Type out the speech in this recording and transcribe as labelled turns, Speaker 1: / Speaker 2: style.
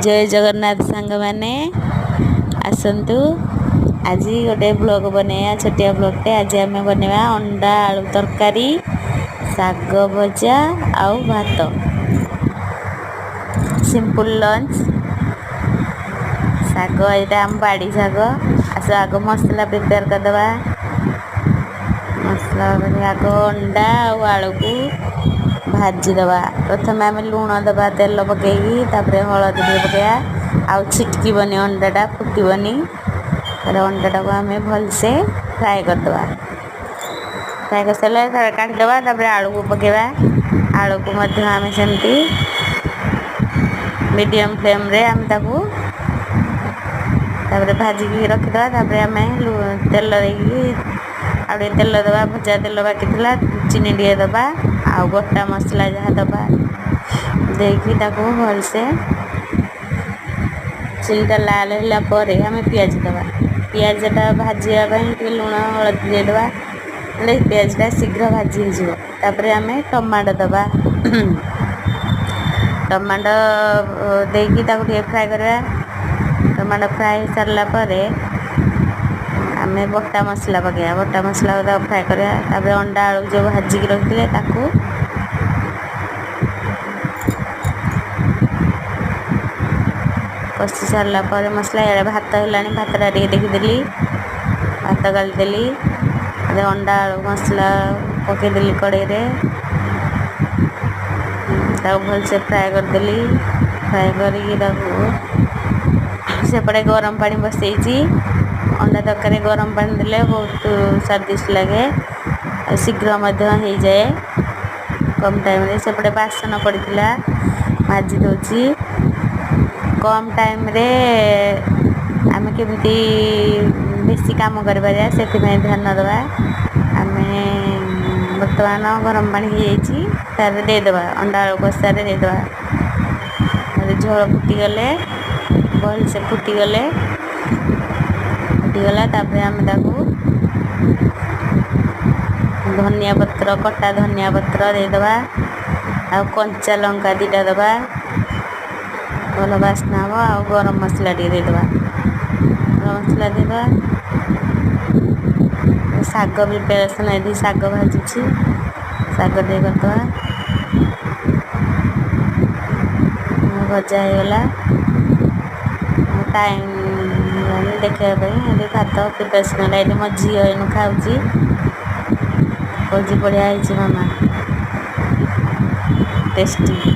Speaker 1: जय जगन्नाथ सांग मैंने आसतु आज गोटे ब्लॉग बनैया छोटिया ब्लॉगटे। आज आम बनवा अंडा आलू तरकारी साग भजा आउ भात सिंपल लंच। साग यहाँ आम बाड़ी साग आस आग मसला प्रिपेयर करदे। मसला आग अंडा आलू को भाजीदवा। प्रथम आम लुण दबा तेल पकईकी हलदी पकड़ा आउ छिटकबनी अंडाटा फुटबनी। अंडाटा को आम भलसे फ्राए करदे। फ्राए कर सारे काढ़ीदे आलू को पकेवा। आलू को आम सेमती मीडियम फ्लेम रे आम ताकू भाजिकी रखीदे। आम तेल देकी तेल दबा भजा तेल बाकी चीनी टे दबा आ गोटा मसला जहाँ दबा देकी भलसे चीनीटा लाल है पर आम पियाज दबा। पियाजटा भाजापी लुण हलदी देदबा पियाजटा शीघ्र भाजी हो। आम टमाटो दबा। टमाटो देकी फ्राए करवा। टमाटो फ्राए हो सारा पर आम बटा मसला पकड़ा। बटा मसला फ्राए करवा। अंडा आलू जो भाजिकी रखिले कषि सारा पर मसला या भात है भातटा देखीदेली भात गालीदेली अंडा आलू मसला पकईदेली कड़े भलसे फ्राए करदेली। फ्राए करपटे गरम पानी बसई अंडा तरकारी गरम पानी देले बहुत स्वादिष्ट लगे शीघ्र हो जाए कम टाइम रे। सेपटे बासन पड़ता भाजी दूची कम टाइम रे आम केमती बेसी काम कर ध्यान दबा। आम बर्तमान गरम पानी हो देदबा अंडा आलू कषार देदबा। झोल फुटीगले भलसे फुटीगला आम धनिया पत्र कटा धनिया पत्र देदबा आ कंचा लंका दीटा दबा भल बास्ना हम आ गरम मसला देदबा। गरम मसला देदबा साग प्रिपेरेसन ये साग भाजुची साग दे करदबा। भजा होगला टाइम देखा भात प्रिपेरेसन है। मो झी इन खाऊँ कौची बढ़िया मामा टेस्टी।